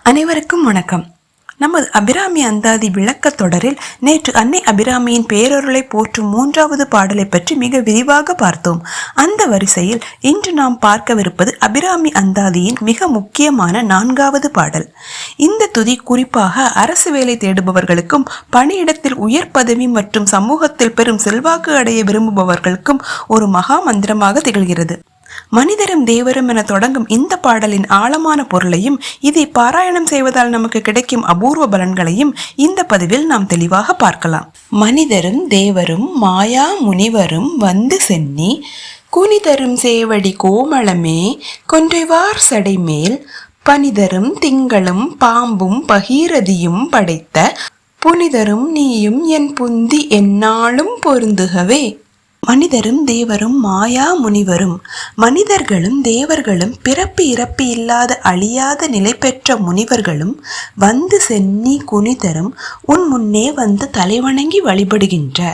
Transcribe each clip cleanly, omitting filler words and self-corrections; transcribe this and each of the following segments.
அனைவருக்கும் வணக்கம். நமது அபிராமி அந்தாதி விளக்க தொடரில் நேற்று அன்னை அபிராமியின் பேரருளை போற்றும் 3வது பாடலை பற்றி மிக விரிவாக பார்த்தோம். அந்த வரிசையில் இன்று நாம் பார்க்கவிருப்பது அபிராமி அந்தாதியின் மிக முக்கியமான 4வது பாடல். இந்த துதி குறிப்பாக அரசு வேலை தேடுபவர்களுக்கும் பணியிடத்தில் உயர் பதவி மற்றும் சமூகத்தில் பெரும் செல்வாக்கு அடைய விரும்புபவர்களுக்கும் ஒரு மகா மந்திரமாக திகழ்கிறது. மனிதரும் தேவரும் என தொடங்கும் இந்த பாடலின் ஆழமான பொருளையும் இதை பாராயணம் செய்வதால் நமக்கு கிடைக்கும் அபூர்வ பலன்களையும் இந்த பதிவில் நாம் தெளிவாக பார்க்கலாம். மனிதரும் தேவரும் மாயா முனிவரும் வந்து சென்னி குனிதரும் சேவடி கோமளமே கொன்றைவார் சடைமேல் பனிதரும் திங்களும் பாம்பும் பகீரதியும் படைத்த புனிதரும் நீயும் என் புந்தி எந்நாளும் பொருந்துகவே. மனிதரும் தேவரும் மாயா முனிவரும், மனிதர்களும் தேவர்களும் பிறப்பு இறப்பு இல்லாத அழியாத நிலை பெற்ற முனிவர்களும் வந்து சென்னி குனிதரும் உன் முன்னே வந்து தலைவணங்கி வழிபடுகின்ற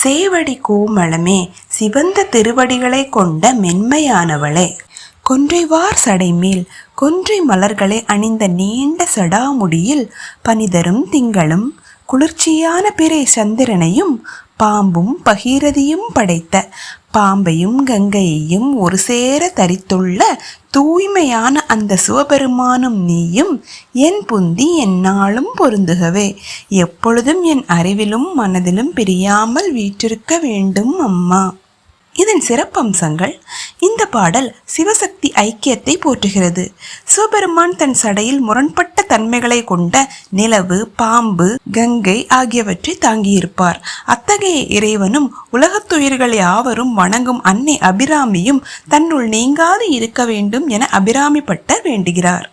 சேவடி கோமளமே, சிவந்த திருவடிகளை கொண்ட மென்மையானவளே, கொன்றைவார் சடைமேல், கொன்றை மலர்களை அணிந்த நீண்ட சடாமுடியில் பனிதரும் திங்களும் குளிர்ச்சியான பிறை சந்திரனையும் பாம்பும் பகீரதியும் படைத்த, பாம்பையும் கங்கையையும் ஒரு சேர தரித்துள்ள தூய்மையான அந்த சிவபெருமானும் நீயும் என் புந்தி எந்நாளும் பொருந்துகவே, எப்பொழுதும் என் அறிவிலும் மனதிலும் பிரியாமல் வீற்றிருக்க வேண்டும் அம்மா. இதன் சிறப்பம்சங்கள்: இந்த பாடல் சிவசக்தி ஐக்கியத்தை போற்றுகிறது. சிவபெருமான் தன் சடையில் முரண்பட்ட தன்மைகளை கொண்ட நிலவு, பாம்பு, கங்கை ஆகியவற்றை தாங்கியிருப்பார். அத்தகைய இறைவனும் உலகத்துயிர்கள் யாவரும் வணங்கும் அன்னை அபிராமியும் தன்னுள் நீங்காது இருக்க வேண்டும் என அபிராமி பட்டர் வேண்டுகிறார்.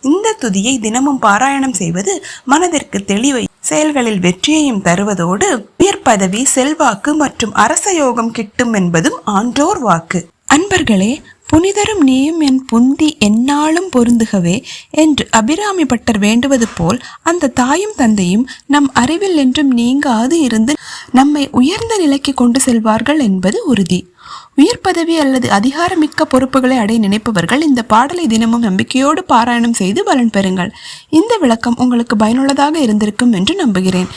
இந்த துதியை தினமும் பாராயணம் செய்வது மனதிற்கு தெளிவை, செயல்களில் வெற்றியையும் தருவதோடு உயர் பதவி, செல்வாக்கு மற்றும் அரச யோகம் கிட்டும் என்பதும் ஆன்றோர் வாக்கு. அன்பர்களே, புனிதரும் நீயும் என் புந்தி எந்நாளும் பொருந்துகவே என்று அபிராமி பட்டர் வேண்டுவது போல் அந்த தாயும் தந்தையும் நம் அறிவில் என்றும் நீங்காது இருந்து நம்மை உயர்ந்த நிலைக்கு கொண்டு செல்வார்கள் என்பது உறுதி. உயர் பதவி அல்லது அதிகாரமிக்க பொறுப்புகளை அடைய நினைப்பவர்கள் இந்த பாடலை தினமும் நம்பிக்கையோடு பாராயணம் செய்து பலன் பெறுங்கள். இந்த விளக்கம் உங்களுக்கு பயனுள்ளதாக இருந்திருக்கும் என்று நம்புகிறேன்.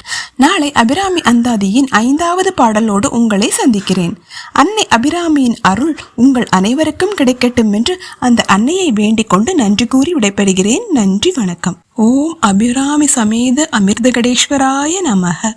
நாளை அபிராமி அந்தாதியின் 5வது பாடலோடு உங்களை சந்திக்கிறேன். அன்னை அபிராமியின் அருள் உங்கள் அனைவருக்கும் கிடைக்கட்டும் என்று அந்த அன்னையை வேண்டிக் கொண்டு நன்றி கூறி விடைபெறுகிறேன். நன்றி, வணக்கம். ஓம் அபிராமி சமேத அமிர்தகடேஸ்வராய நமக.